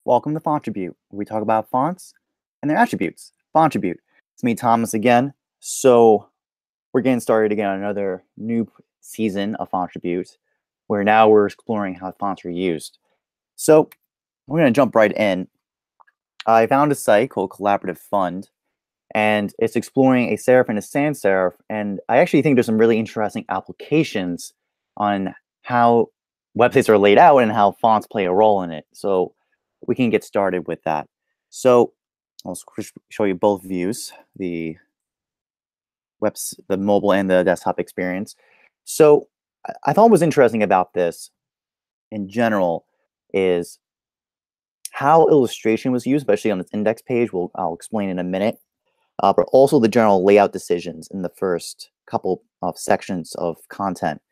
Welcome to Fontribute, where we talk about fonts and their attributes. Fontribute. It's me, Thomas, again. So we're getting started again on another new season of Fontribute, where now we're exploring how fonts are used. So we're going to jump right in. I found a site called Collaborative Fund, and it's exploring a serif and a sans serif. And I actually think there's some really interesting applications on how websites are laid out and how fonts play a role in it. So we can get started with that. So I'll show you both views, the mobile and the desktop experience. So I thought what was interesting about this in general is how illustration was used, especially on this index page. I'll explain in a minute. But also the general layout decisions in the first couple of sections of content.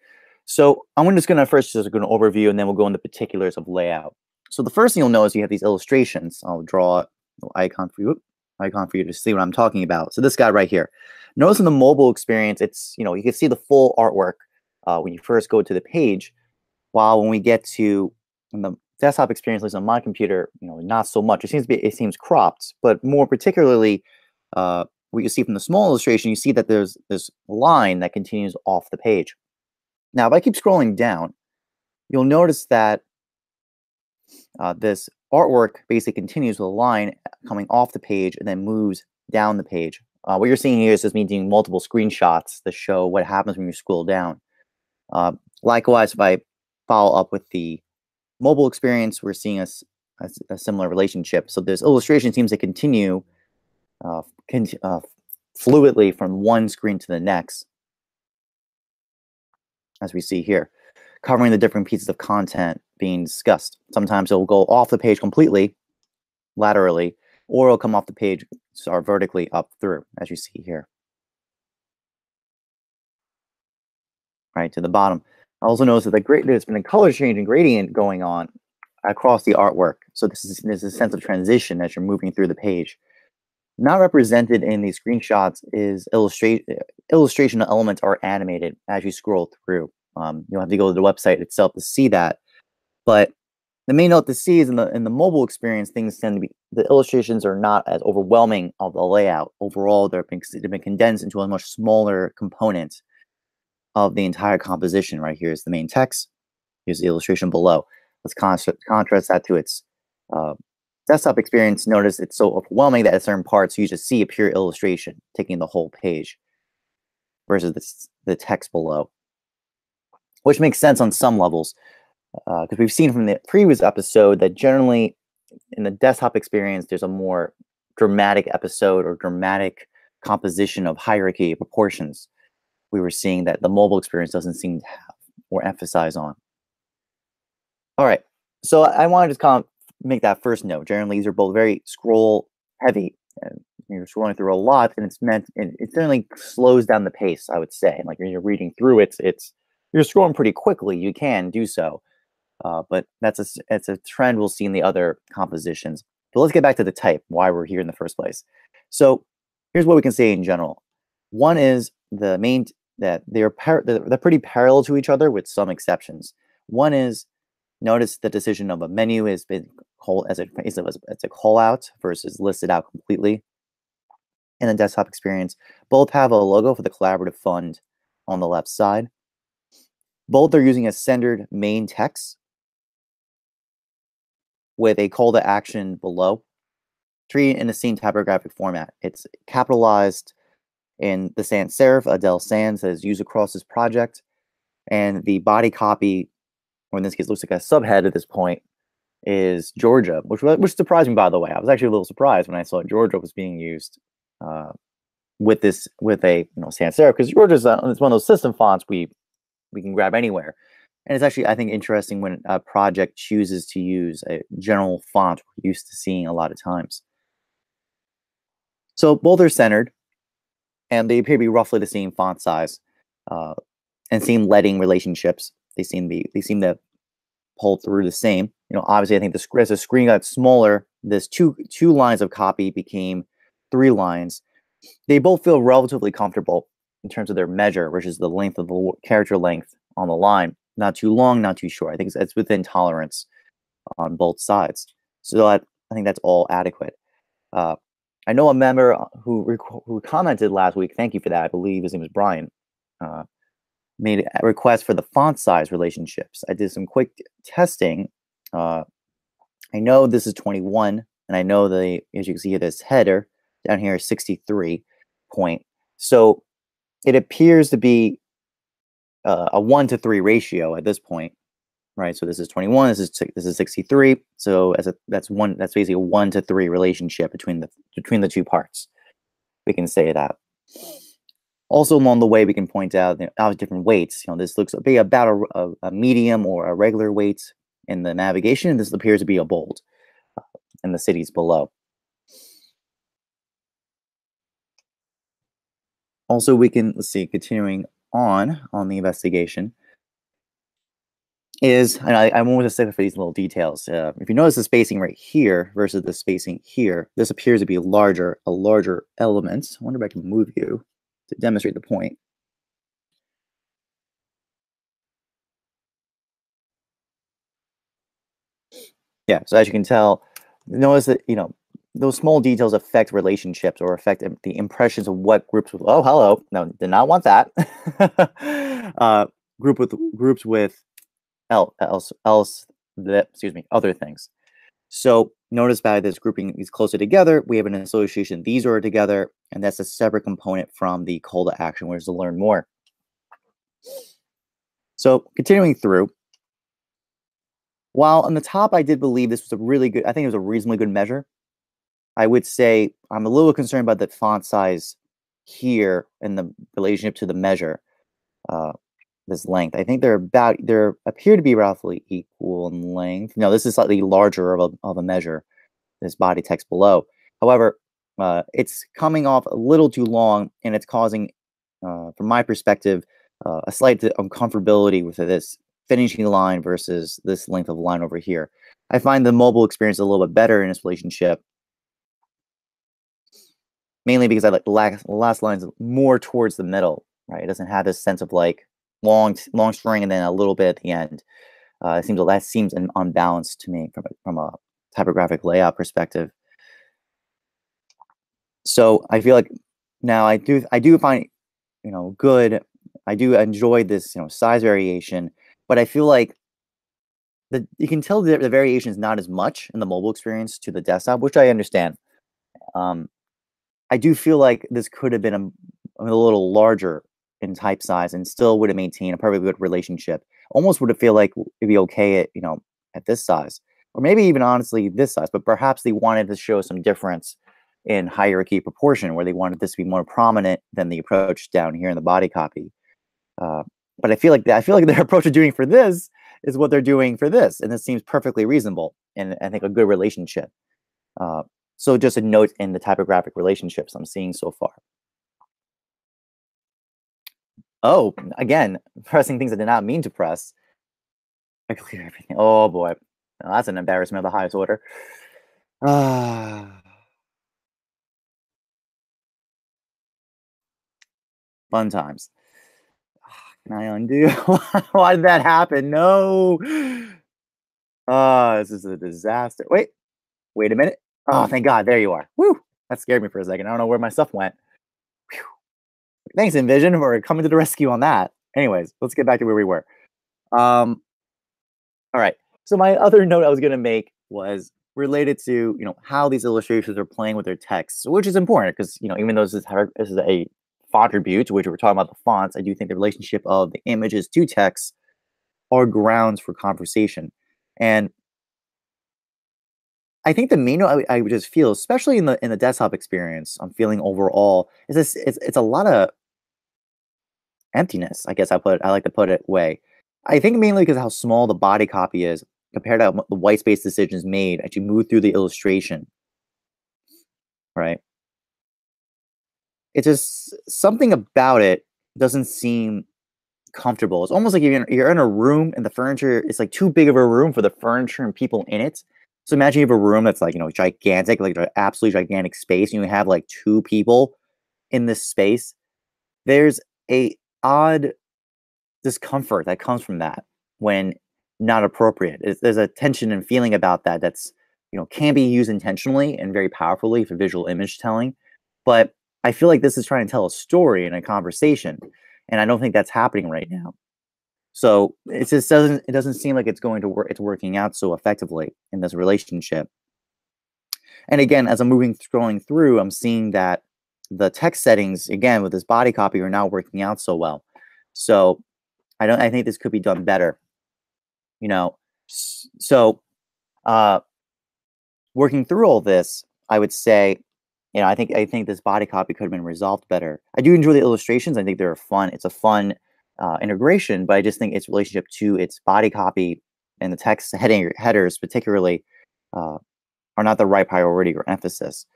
So I'm just going to first just an overview, and then we'll go into particulars of layout. So the first thing you'll notice you have these illustrations. I'll draw an icon for you to see what I'm talking about. So this guy right here. Notice in the mobile experience, it's you can see the full artwork when you first go to the page. While when we get to the desktop experience, at least on my computer, not so much. It seems cropped, but more particularly, what you see from the small illustration, you see that there's this line that continues off the page. Now, if I keep scrolling down, you'll notice that this artwork basically continues with a line coming off the page and then moves down the page. What you're seeing here is just me doing multiple screenshots to show what happens when you scroll down. Likewise, if I follow up with the mobile experience, we're seeing a similar relationship. So this illustration seems to continue fluidly from one screen to the next, as we see here, covering the different pieces of content being discussed. Sometimes it will go off the page completely, laterally, or it'll come off the page or vertically up through, as you see here. Right to the bottom. I also notice that there's been a color change and gradient going on across the artwork. So there's a sense of transition as you're moving through the page. Not represented in these screenshots is illustration elements are animated as you scroll through. You'll have to go to the website itself to see that. But the main note to see is in the mobile experience, things tend to be, the illustrations are not as overwhelming of the layout. Overall, they've been condensed into a much smaller component of the entire composition. Right here is the main text. Here's the illustration below. Let's contrast that to its desktop experience. Notice it's so overwhelming that at certain parts you just see a pure illustration taking the whole page versus the text below, which makes sense on some levels because we've seen from the previous episode that generally in the desktop experience there's a more dramatic episode or dramatic composition of hierarchy proportions. We were seeing that the mobile experience doesn't seem to have or emphasize on. All right, so I wanted to kind of make that first note. Generally, these are both very scroll heavy, and you're scrolling through a lot, and it certainly slows down the pace, I would say. Like when you're reading through it, you're scrolling pretty quickly. You can do so, but it's a trend we'll see in the other compositions. But let's get back to the type, why we're here in the first place. So here's what we can say in general. One is that they're pretty parallel to each other with some exceptions. One is, notice the decision of a menu has been called as a call out versus listed out completely. In the desktop experience, both have a logo for the Collaborative Fund on the left side. Both are using a centered main text with a call to action below, treated in the same typographic format. It's capitalized in the sans serif, Adele Sans, that is used across this project, and the body copy, or in this case, looks like a subhead at this point, is Georgia, which surprised me, by the way. I was actually a little surprised when I saw Georgia was being used with a sans serif, because Georgia is one of those system fonts we can grab anywhere. And it's actually, I think, interesting when a project chooses to use a general font we're used to seeing a lot of times. So both are centered, and they appear to be roughly the same font size and same leading relationships. They seem to pull through the same. Obviously, I think as the screen got smaller, this two lines of copy became 3 lines. They both feel relatively comfortable in terms of their measure, which is the length of the character length on the line. Not too long, not too short. I think it's within tolerance on both sides. So I think that's all adequate. Uh, I know a member who commented last week. Thank you for that. I believe his name was Brian. Uh, Made a request for the font size relationships. I did some quick testing. Uh, I know this is 21, and I know as you can see, this header down here is 63 point. So it appears to be a 1-to-3 ratio at this point, right? So this is 21. This is 63. So that's basically a 1-to-3 relationship between the two parts. We can say that. Also, along the way, we can point out different weights. This looks to be about a medium or a regular weight in the navigation. This appears to be a bold in the cities below. Also, we can, let's see, continuing on the investigation, and I want to say for these little details. If you notice the spacing right here versus the spacing here, this appears to be a larger element. I wonder if I can move you to demonstrate the point. Yeah, so as you can tell, notice that, those small details affect relationships or affect the impressions of what groups with, oh, hello. No, did not want that. Groups with other things. So notice by this grouping these closer together, we have an association. These are together, and that's a separate component from the call to action, which is to learn more. So continuing through, while on the top, I did believe this was I think it was a reasonably good measure. I would say I'm a little concerned about the font size here and the relationship to the measure, this length. I think they appear to be roughly equal in length. No, this is slightly larger of a measure, this body text below. However, it's coming off a little too long, and it's causing, from my perspective, a slight uncomfortability with this finishing line versus this length of line over here. I find the mobile experience a little bit better in this relationship, mainly because I like the last lines more towards the middle, right? It doesn't have this sense of like long string and then a little bit at the end. That seems unbalanced to me from a typographic layout perspective. So I feel like now I do find good. I do enjoy this size variation, but I feel like you can tell the variation is not as much in the mobile experience to the desktop, which I understand. I do feel like this could have been a little larger in type size and still would have maintained a perfectly good relationship. Almost would have feel like it'd be okay at this size, or maybe even honestly this size. But perhaps they wanted to show some difference in hierarchy proportion, where they wanted this to be more prominent than the approach down here in the body copy. But I feel like their approach of doing for this is what they're doing for this, and this seems perfectly reasonable and I think a good relationship. So just a note in the typographic relationships I'm seeing so far. Oh, again, pressing things I did not mean to press. I clear everything. Oh boy, now, that's an embarrassment of the highest order. Fun times. Can I undo? Why did that happen? No. This is a disaster. Wait a minute. Oh, thank God. There you are. Woo. That scared me for a second. I don't know where my stuff went. Whew. Thanks, InVision, for coming to the rescue on that. Anyways, let's get back to where we were. All right. So my other note I was going to make was related to how these illustrations are playing with their text, which is important because even though this is a font attribute, which we're talking about the fonts, I do think the relationship of the images to text are grounds for conversation. And I think the main note I would just feel, especially in the desktop experience, I'm feeling overall is this. It's a lot of emptiness. I guess I like to put it way. I think mainly because how small the body copy is compared to the white space decisions made as you move through the illustration, right? It's just something about it doesn't seem comfortable. It's almost like you're in a room and the furniture is like too big of a room for the furniture and people in it. So imagine you have a room that's like, gigantic, like an absolutely gigantic space, and you have like two people in this space. There's a odd discomfort that comes from that when not appropriate. There's a tension and feeling about that that's can be used intentionally and very powerfully for visual image telling. But I feel like this is trying to tell a story in a conversation, and I don't think that's happening right now. So it doesn't seem like it's going to work. It's working out so effectively in this relationship. And again, as I'm scrolling through, I'm seeing that the text settings again with this body copy are not working out so well. So I think this could be done better. So uh, working through all this, I would say, I think this body copy could have been resolved better. I do enjoy the illustrations. I think they're fun. It's a fun integration, but I just think its relationship to its body copy and the text headers, particularly, uh, are not the right priority or emphasis.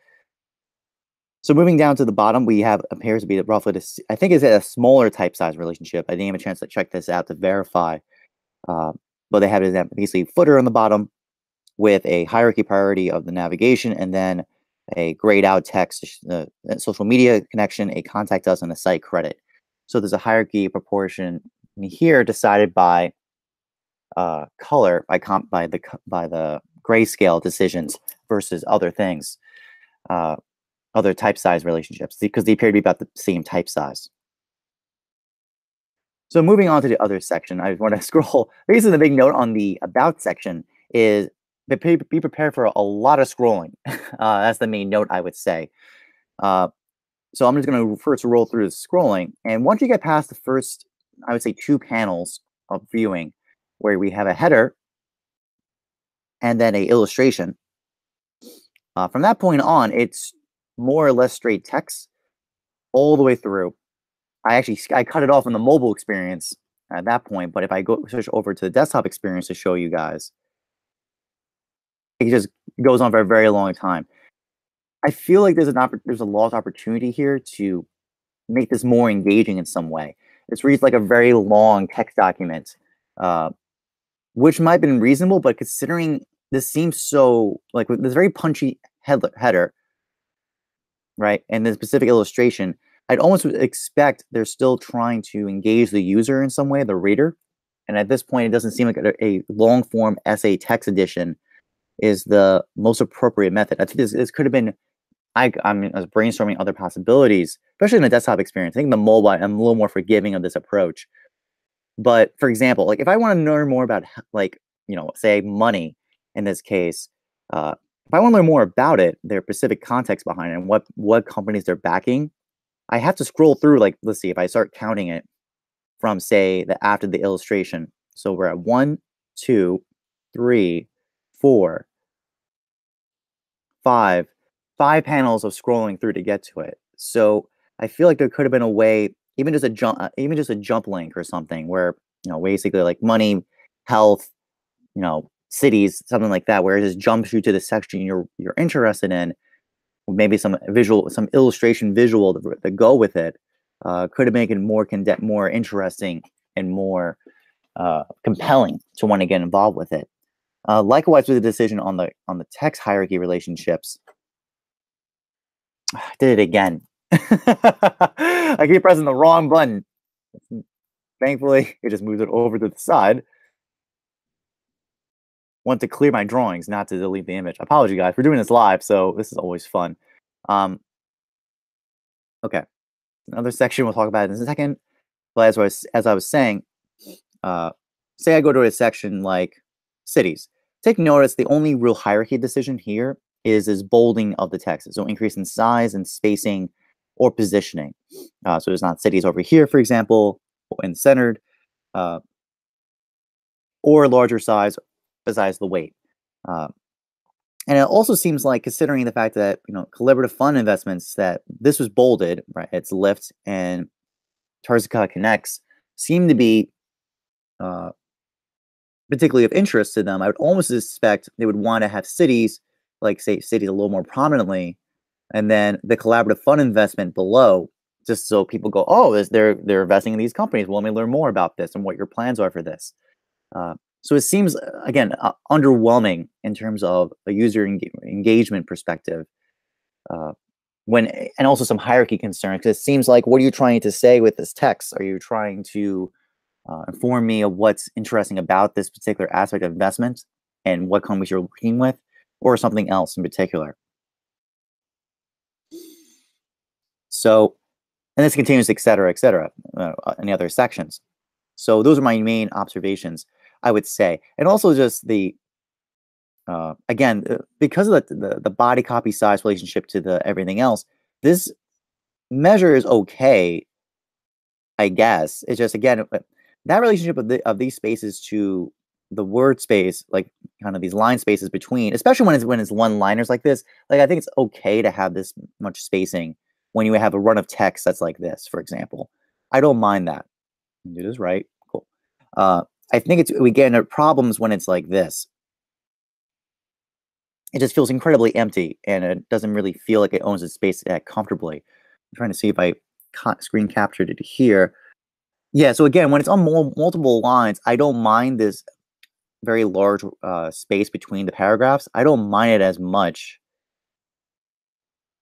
So moving down to the bottom, we have appears to be roughly this. I think it's a smaller type size relationship. I didn't have a chance to check this out to verify, but they have it basically footer on the bottom with a hierarchy priority of the navigation, and then a grayed out text, social media connection, a contact us, and a site credit. So there's a hierarchy proportion here decided by color, by the grayscale decisions versus other things, other type size relationships, because they appear to be about the same type size. So moving on to the other section, I want to scroll. Basically, the big note on the about section is be prepared for a lot of scrolling. That's the main note, I would say. So I'm just going to first roll through the scrolling. And once you get past the first, I would say, 2 panels of viewing, where we have a header and then a illustration, from that point on, it's more or less straight text all the way through. I cut it off in the mobile experience at that point, but if I go switch over to the desktop experience to show you guys, it just goes on for a very long time. I feel like there's a lost opportunity here to make this more engaging in some way. This reads like a very long text document, which might have been reasonable, but considering this seems so like with this very punchy header, right, and the specific illustration, I'd almost expect they're still trying to engage the user in some way, the reader. And at this point, it doesn't seem like a long form essay text edition is the most appropriate method. I think this could have been. I was brainstorming other possibilities, especially in the desktop experience. I think the mobile, I'm a little more forgiving of this approach. But for example, like if I want to learn more about, like, say money in this case, if I want to learn more about it, their specific context behind it, and what companies they're backing, I have to scroll through. Like, let's see, if I start counting it from, say, after the illustration. So we're at 1, 2, 3, 4, 5 panels of scrolling through to get to it. So I feel like there could have been a way, even just a jump link or something, where basically like money, health, cities, something like that, where it just jumps you to the section you're interested in. Maybe some illustration visual to go with it. Could have made it more interesting and more compelling to want to get involved with it. Likewise with the decision on the text hierarchy relationships. I did it again. I keep pressing the wrong button. Thankfully, it just moves it over to the side. Want to clear my drawings, not to delete the image. Apology, guys. We're doing this live, so this is always fun. Okay. Another section we'll talk about in a second. But as I was saying, say I go to a section like cities. Take notice the only real hierarchy decision here is bolding of the text. So increase in size and spacing or positioning. So there's not cities over here, for example, and centered, or larger size besides the weight. And it also seems like, considering the fact that collaborative fund investments, that this was bolded, right? It's Lyft and Tarsica Connects seem to be particularly of interest to them. I would almost suspect they would want to have cities, like say cities a little more prominently, and then the collaborative fund investment below, just so people go, oh, they're investing in these companies. Well, let me learn more about this and what your plans are for this. So it seems, again, underwhelming in terms of a user engagement perspective. And also some hierarchy concerns, because it seems like, what are you trying to say with this text? Are you trying to inform me of what's interesting about this particular aspect of investment and what companies you're working with? or something else in particular. So, and this continues, et cetera, in the other sections. So those are my main observations, I would say. And also just the, again, because of the body copy size relationship to the everything else, this measure is okay, I guess. It's just, again, that relationship of these spaces to the word space, like kind of these line spaces between, especially when it's one liners like this, like I think it's okay to have this much spacing when you have a run of text that's like this, for example. I don't mind that. Do this right. Cool. Uh, I think we get into problems when it's like this. It just feels incredibly empty, and it doesn't really feel like it owns its space comfortably. I'm trying to see if I screen captured it here. Yeah, so again, when it's on multiple lines, I don't mind this very large space between the paragraphs. I don't mind it as much.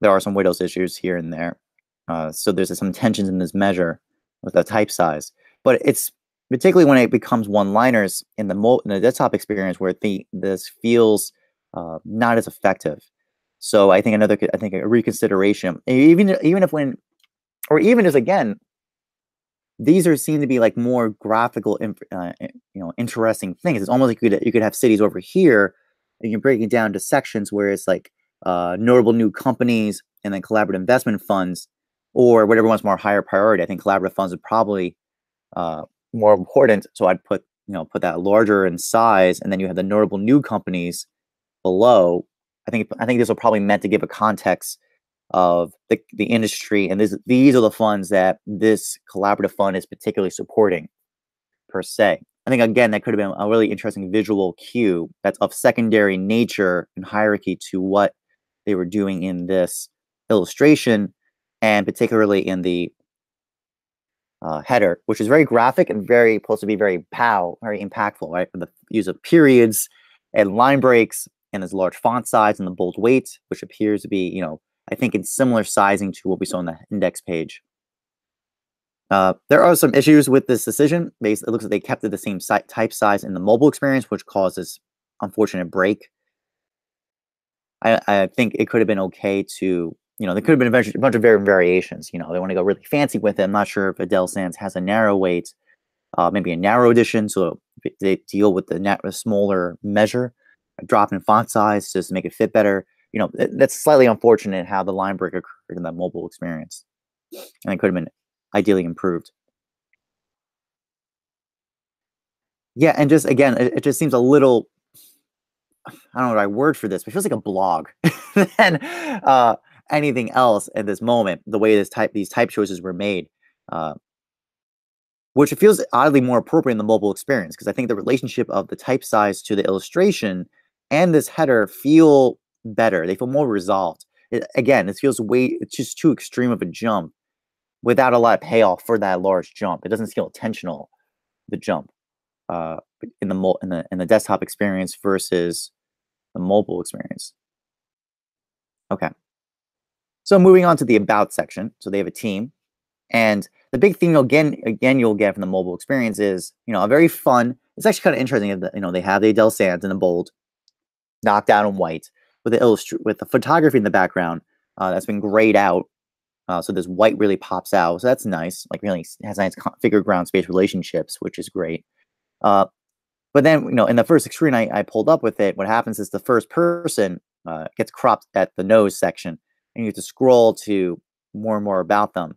There are some Widows issues here and there. So there's some tensions in this measure with the type size. But it's particularly when it becomes one-liners in the desktop experience where this feels not as effective. So I think a reconsideration, even if when, or even as again, these seem to be like more graphical, interesting things. It's almost like you could have cities over here, and you break it down to sections where it's like notable new companies and then collaborative investment funds, or whatever one's more higher priority. I think collaborative funds are probably more important. So I'd put that larger in size, and then you have the notable new companies below. I think this will probably meant to give a context of the industry, and these are the funds that this collaborative fund is particularly supporting, per se. I think, again, that could have been a really interesting visual cue that's of secondary nature and hierarchy to what they were doing in this illustration, and particularly in the header, which is very graphic and very supposed to be very impactful, right? For the use of periods and line breaks, and this large font size and the bold weight, which appears to be, I think, in similar sizing to what we saw on the index page. There are some issues with this decision. It looks like they kept it the same type size in the mobile experience, which causes unfortunate break. I think it could have been okay to, there could have been a bunch of variations. They want to go really fancy with it. I'm not sure if Adele Sans has a narrow weight, maybe a narrow edition, so they deal with the smaller measure, a drop in font size just to make it fit better. That's slightly unfortunate how the line break occurred in that mobile experience, and it could have been ideally improved. Yeah, and just again, it just seems a little, I don't know the right word for this, but it feels like a blog than anything else at this moment. The way these type choices were made, which it feels oddly more appropriate in the mobile experience, because I think the relationship of the type size to the illustration and this header feel better. They feel more resolved. It feels it's just too extreme of a jump without a lot of payoff for that large jump. It doesn't feel intentional, the jump in the desktop experience versus the mobile experience. Okay. So moving on to the about section. So they have a team, and the big thing you'll get from the mobile experience is, a very fun. It's actually kind of interesting that they have the Adele Sans in the bold, knocked out in white, with the photography in the background that's been grayed out. So this white really pops out. So that's nice. Like, really has nice figure ground space relationships, which is great. But then, in the first screen I pulled up with it, what happens is the first person gets cropped at the nose section, and you have to scroll to more and more about them.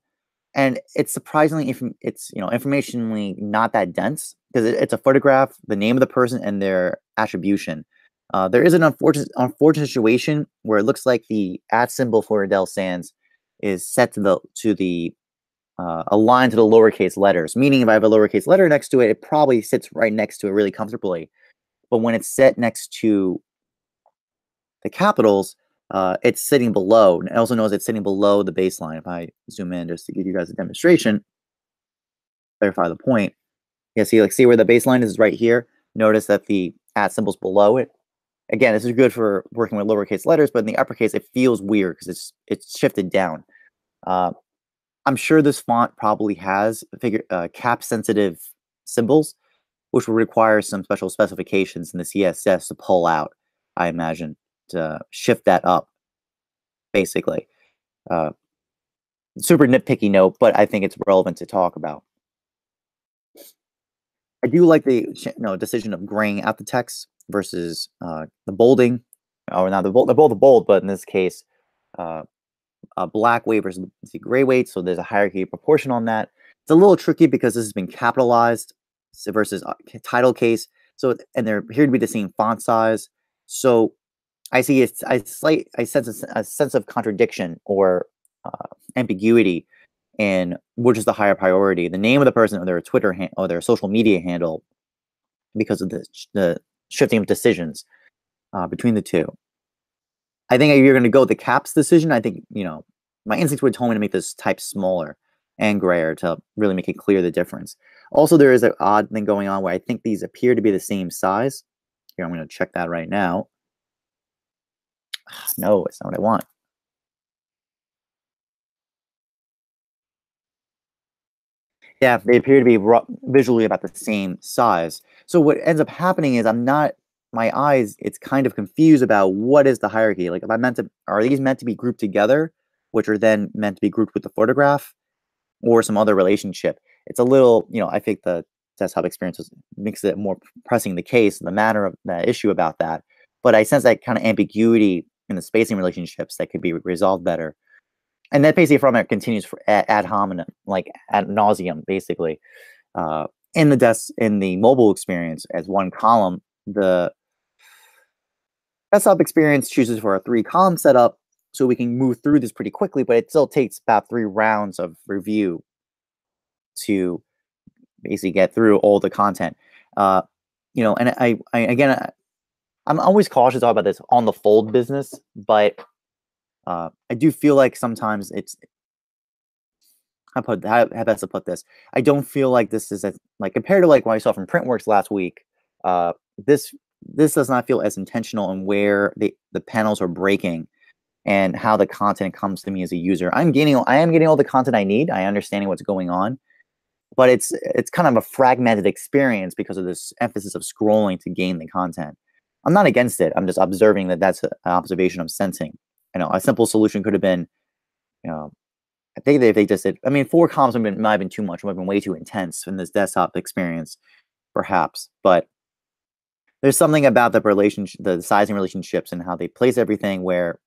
And it's surprisingly, informationally not that dense, because it's a photograph, the name of the person, and their attribution. There is an unfortunate situation where it looks like the @ symbol for Adele Sans is set to the aligned to the lowercase letters. Meaning, if I have a lowercase letter next to it, it probably sits right next to it really comfortably. But when it's set next to the capitals, it's sitting below. And I also notice it's sitting below the baseline. If I zoom in just to give you guys a demonstration, clarify the point. Yeah, see where the baseline is right here. Notice that the @ symbol's below it. Again, this is good for working with lowercase letters, but in the uppercase, it feels weird because it's shifted down. I'm sure this font probably has cap-sensitive symbols, which will require some special specifications in the CSS to pull out, I imagine. to shift that up, basically. Uh, Super nitpicky note, but I think it's relevant to talk about. I do like the decision of graying out the text versus the bolding, or not the bold. They're both bold, but in this case, uh, black weight versus the gray weight. So there's a hierarchy proportion on that. It's a little tricky because this has been capitalized versus title case. So and they're here to be the same font size. So I see I sense a sense of contradiction or ambiguity in which is the higher priority, the name of the person or their Twitter or their social media handle, because of the shifting of decisions between the two. I think if you're going to go with the caps decision, I think, my instinct would tell me to make this type smaller and grayer to really make it clear the difference. Also, there is an odd thing going on where I think these appear to be the same size. Here, I'm going to check that right now. No, it's not what I want. Yeah, they appear to be visually about the same size. So what ends up happening is my eyes, it's kind of confused about what is the hierarchy. Like, if are these meant to be grouped together, which are then meant to be grouped with the photograph, or some other relationship? It's a little, I think the desktop experience makes it more pressing the case, the matter of the issue about that. But I sense that kind of ambiguity in the spacing relationships that could be resolved better. And that basically from it continues for ad hominem, like ad nauseum, basically. In the mobile experience as one column, the desktop experience chooses for a 3-column setup, so we can move through this pretty quickly, but it still takes about 3 rounds of review to basically get through all the content. And I'm always cautious about this on the fold business, but I do feel like sometimes it's how best to put this. I don't feel like this is like compared to like what I saw from Printworks last week. Uh, this does not feel as intentional in where the panels are breaking and how the content comes to me as a user. I am getting all the content I need. I understanding what's going on, but it's kind of a fragmented experience because of this emphasis of scrolling to gain the content. I'm not against it. I'm just observing that that's an observation I'm sensing. A simple solution could have been, I think they just said, 4 columns might have been too much. It might have been way too intense in this desktop experience, perhaps. But there's something about the sizing relationships and how they place everything where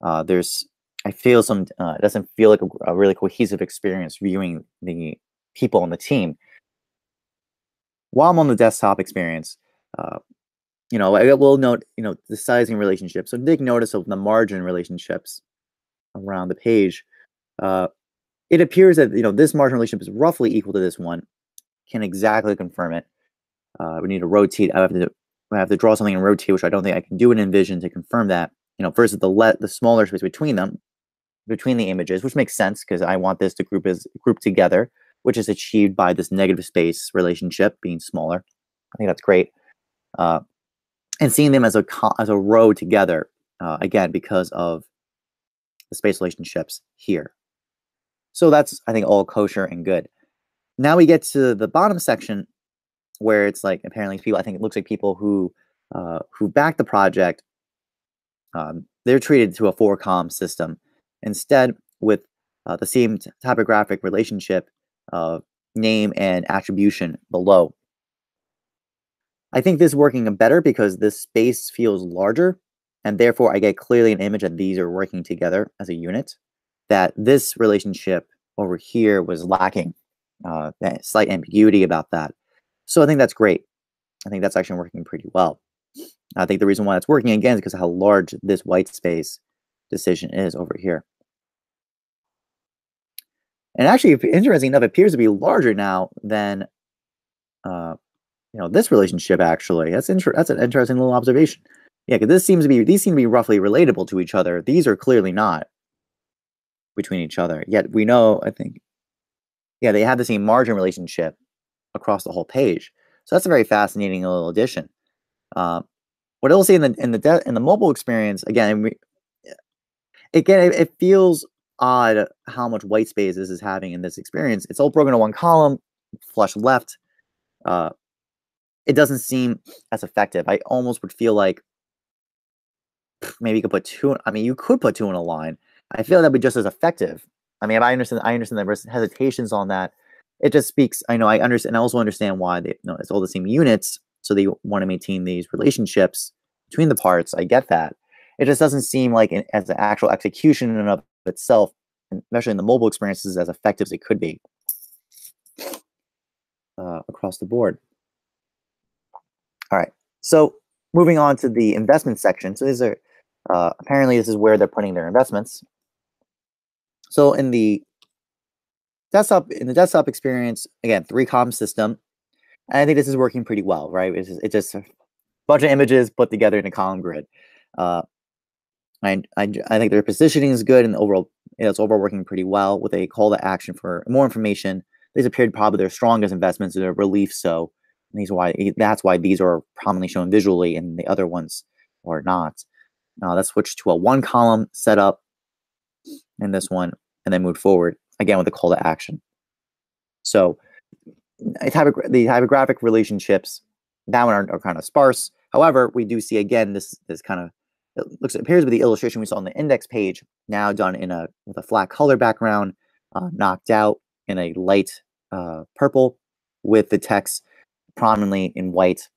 I feel it doesn't feel like a really cohesive experience viewing the people on the team. While I'm on the desktop experience, I will note, the sizing relationships. So take notice of the margin relationships around the page. It appears that this margin relationship is roughly equal to this one. Can exactly confirm it. We need to rotate. I have to draw something and rotate, which I don't think I can do in InVision to confirm that. Versus the smaller space between them, between the images, which makes sense because I want this to group together, which is achieved by this negative space relationship being smaller. I think that's great. And seeing them as a row together, again, because of the space relationships here. So that's, I think, all kosher and good. Now we get to the bottom section where it's like apparently people, I think it looks like people who back the project, they're treated to a 4-column system instead with the same typographic relationship of name and attribution below. I think this is working better because this space feels larger, and therefore I get clearly an image that these are working together as a unit, that this relationship over here was lacking, that slight ambiguity about that. So I think that's great. I think that's actually working pretty well. I think the reason why it's working again is because of how large this white space decision is over here. And actually, interesting enough, it appears to be larger now than this relationship. Actually, that's an interesting little observation. Yeah, because these seem to be roughly relatable to each other. These are clearly not between each other. Yet we know, I think, yeah, they have the same margin relationship across the whole page. So that's a very fascinating little addition. What I'll say in the mobile experience, again, it feels odd how much white space this is having in this experience. It's all broken to one column, flush left. It doesn't seem as effective. I almost would feel like maybe you could put two. I mean, you could put two in a line. I feel that'd be just as effective. I mean, I understand the hesitations on that. It just speaks. I know. I understand. I also understand why they. It's all the same units, so they want to maintain these relationships between the parts. I get that. It just doesn't seem like as an actual execution in and of itself, especially in the mobile experiences, as effective as it could be across the board. All right. So moving on to the investment section. So these are apparently this is where they're putting their investments. So in the desktop experience, again, 3-column system. And I think this is working pretty well, right? It's just a bunch of images put together in a column grid. I think their positioning is good, and it's overall working pretty well with a call to action for more information. These appear probably their strongest investments, their relief. So that's why these are prominently shown visually, and the other ones are not. Now let's switch to a 1-column setup in this one, and then move forward again with a call to action. So the typographic relationships, that one are kind of sparse. However, we do see again this kind of appears to be the illustration we saw on the index page, now done with a flat color background, knocked out in a light purple, with the text prominently in white,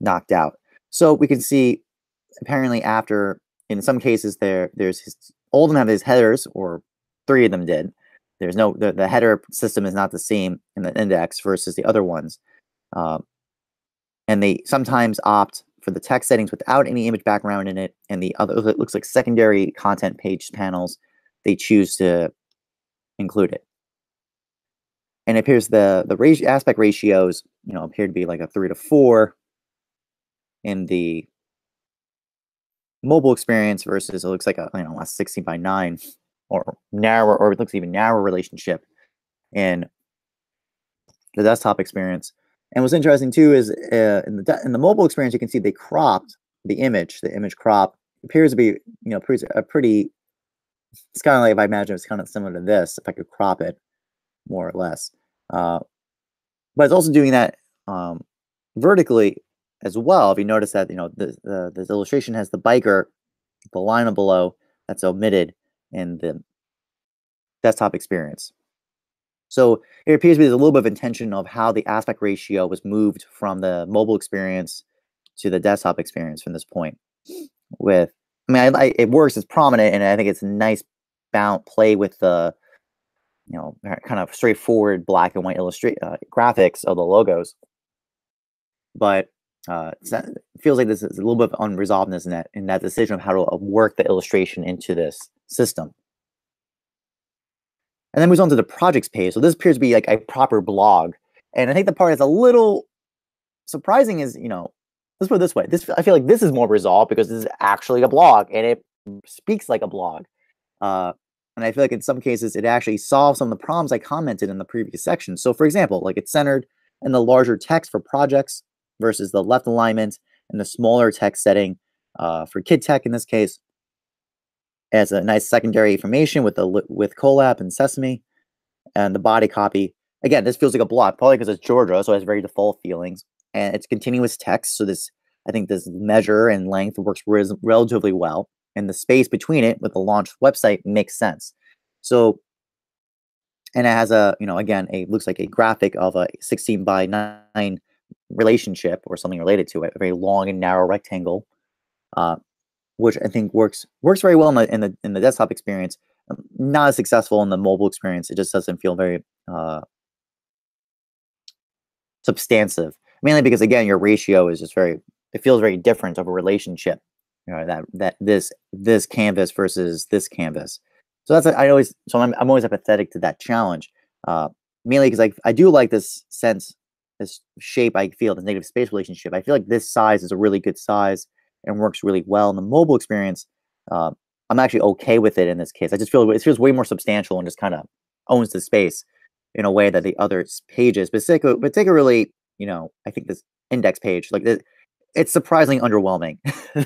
knocked out. So we can see apparently after, in some cases all of them have his headers, or 3 of them did. There's no the header system is not the same in the index versus the other ones, and they sometimes opt for the text settings without any image background in it, and the other, it looks like secondary content page panels, they choose to include it. And it appears the aspect ratios, appear to be like a 3:4 in the mobile experience versus it looks like a 16:9 or narrower, or it looks even narrower relationship in the desktop experience. And what's interesting too is in the mobile experience, you can see they cropped the image. The image crop appears to be pretty. It's kind of like, if I imagine it's kind of similar to this, if I could crop it more or less. But it's also doing that vertically as well. If you notice that this illustration has the biker, the line below, that's omitted in the desktop experience. So it appears to be there's a little bit of intention of how the aspect ratio was moved from the mobile experience to the desktop experience from this point. It works, it's prominent, and I think it's a nice play with the kind of straightforward black and white graphics of the logos. But it feels like this is a little bit of unresolvedness in that decision of how to work the illustration into this system. And then moves on to the projects page. So this appears to be like a proper blog. And I think the part that's a little surprising is, let's put it this way. I feel like this is more resolved because this is actually a blog and it speaks like a blog. And I feel like in some cases it actually solves some of the problems I commented in the previous section. So for example, like it's centered in the larger text for projects versus the left alignment and the smaller text setting for Kid Tech in this case. As a nice secondary information with Colab and Sesame, and the body copy. Again, this feels like a blog, probably because it's Georgia, so it has very default feelings, and it's continuous text. So I think this measure and length works relatively well, and the space between it with the launch website makes sense. So, and it has again, looks like a graphic of a 16:9 relationship or something related to it, a very long and narrow rectangle. Which I think works very well in the desktop experience. Not as successful in the mobile experience. It just doesn't feel very substantive. Mainly because again, your ratio is just it feels very different of a relationship. That this canvas versus this canvas. So I'm always apathetic to that challenge. Mainly because I do like this shape. I feel the negative space relationship. I feel like this size is a really good size and works really well in the mobile experience. I'm actually okay with it in this case. I just feel it feels way more substantial and just kind of owns the space in a way that the other pages, particularly, I think this index page, like it's surprisingly underwhelming.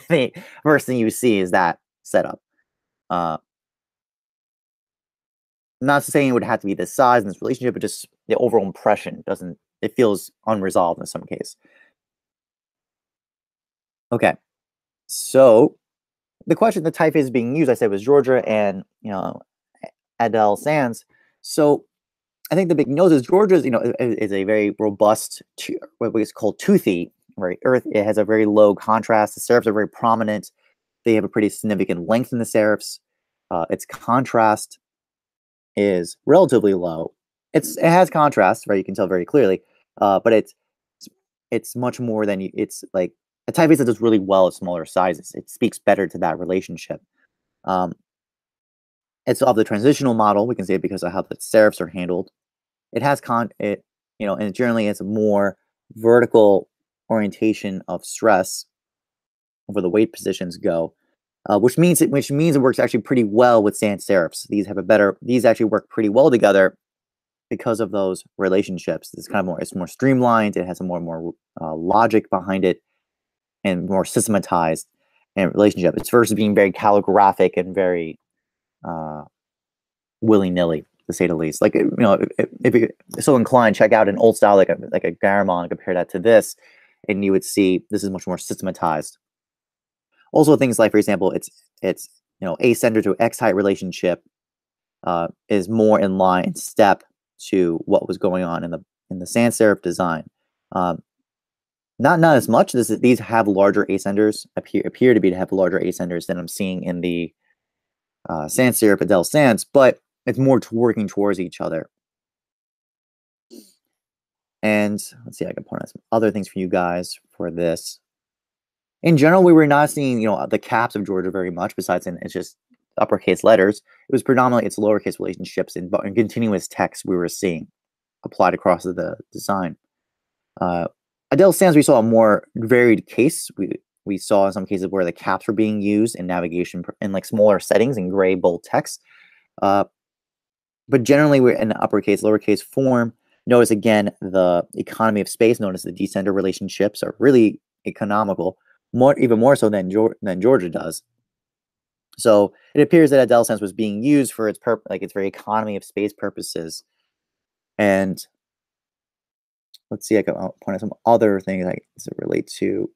The first thing you see is that setup. Not saying it would have to be this size and this relationship, but just the overall impression it feels unresolved in some case. Okay. So the question, the typeface being used, I said, was Georgia and Adele Sans. So I think the big news is Georgia's, is a very robust, what is called toothy, right? It has a very low contrast. The serifs are very prominent. They have a pretty significant length in the serifs. Its contrast is relatively low. It has contrast, right? You can tell very clearly, but it's much more than it's like a typeface that does really well at smaller sizes. It speaks better to that relationship. It's of the transitional model, we can say, because of how the serifs are handled. It has and it generally has a more vertical orientation of stress where the weight positions go, which means it works actually pretty well with sans serifs. These actually work pretty well together because of those relationships. It's more streamlined. It has a more logic behind it and more systematized and relationship. It's versus being very calligraphic and very willy-nilly, to say the least. Like, if you're so inclined, check out an old style like a Garamond and compare that to this, and you would see this is much more systematized. Also, things like, for example, it's ascender to X-height relationship is more in line in step to what was going on in the sans serif design. Not as much. These have larger ascenders, appear to have larger ascenders than I'm seeing in the sans serif Adele Sans, but it's more working towards each other. And let's see, I can point out some other things for you guys for this. In general, we were not seeing the caps of Georgia very much. Besides, it's just uppercase letters. It was predominantly its lowercase relationships and continuous text we were seeing applied across the design. Adele Sans, we saw a more varied case. We saw in some cases where the caps were being used in navigation in like smaller settings in gray bold text. But generally, we're in the uppercase, lowercase form. Notice again the economy of space. Notice the descender relationships are really economical, even more so than Georgia does. So it appears that Adele Sans was being used for its its very economy of space purposes. And let's see, I can point out some other things that relate to.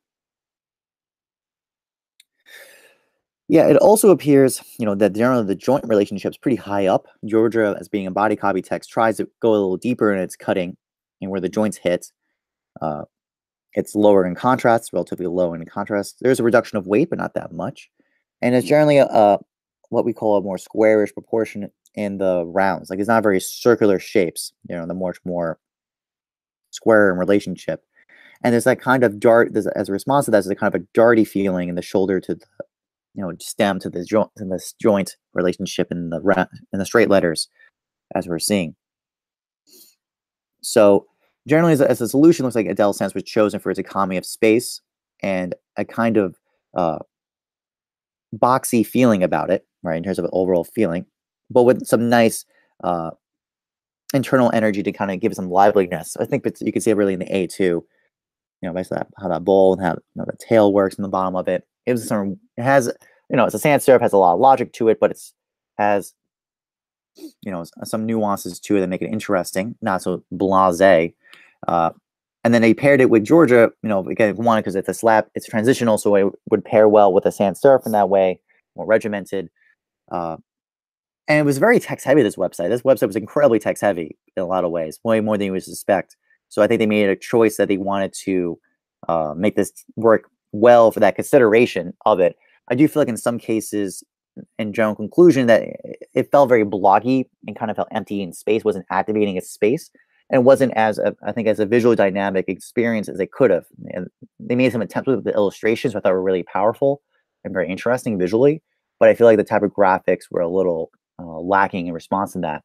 Yeah, it also appears, that generally the joint relationship is pretty high up. Georgia, as being a body copy text, tries to go a little deeper in its cutting and where the joints hit. It's lower in contrast, relatively low in contrast. There's a reduction of weight, but not that much. And it's generally what we call a more squarish proportion in the rounds. Like, it's not very circular shapes, the much more square in relationship. And there's that kind of dart, as a response to that, there's a kind of a darty feeling in the shoulder to the stem to this joint relationship in the straight letters, as we're seeing. So generally, as a solution, looks like Adele Sans was chosen for its economy of space and a kind of boxy feeling about it, right, in terms of an overall feeling, but with some nice internal energy to kind of give it some liveliness. I think you can see it really in the A too. Basically how that bowl and how the tail works in the bottom of it. It has, it's a sans serif, has a lot of logic to it, but it has, some nuances to it that make it interesting, not so blasé. And then they paired it with Georgia, again, one, because it's transitional, so it would pair well with a sans serif in that way, more regimented. And it was very text heavy, this website. This website was incredibly text heavy in a lot of ways, way more than you would suspect. So I think they made a choice that they wanted to make this work well for that consideration of it. I do feel like in some cases, in general conclusion, that it felt very bloggy and kind of felt empty in space, wasn't activating its space, and wasn't as a visually dynamic experience as they could have. And they made some attempts with the illustrations, which I thought were really powerful and very interesting visually, but I feel like the typographics were a little lacking in response to that.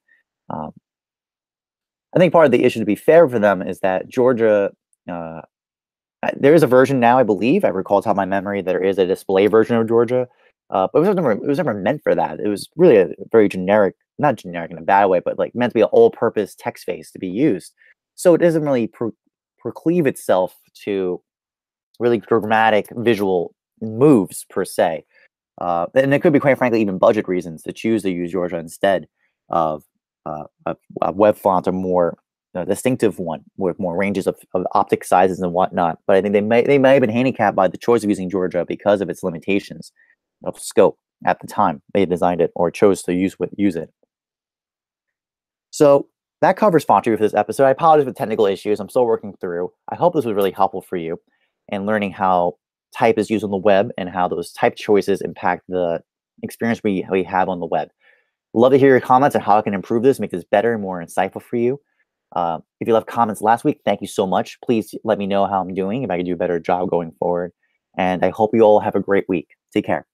I think part of the issue, to be fair for them, is that Georgia, there is a version now, I believe. I recall top of my memory that there is a display version of Georgia, but it was never meant for that. It was really a very generic, not generic in a bad way, but like meant to be an all-purpose text face to be used. So it doesn't really procleave itself to really dramatic visual moves per se. And it could be, quite frankly, even budget reasons to choose to use Georgia instead of a web font, or more distinctive one with more ranges of optic sizes and whatnot. But I think they may have been handicapped by the choice of using Georgia because of its limitations. of scope at the time they designed it or chose to use it. So that covers font review for this episode. I apologize for technical issues. I'm still working through. I hope this was really helpful for you and learning how type is used on the web and how those type choices impact the experience we have on the web. Love to hear your comments on how I can improve this, make this better and more insightful for you. If you left comments last week, thank you so much. Please let me know how I'm doing, if I can do a better job going forward. And I hope you all have a great week. Take care.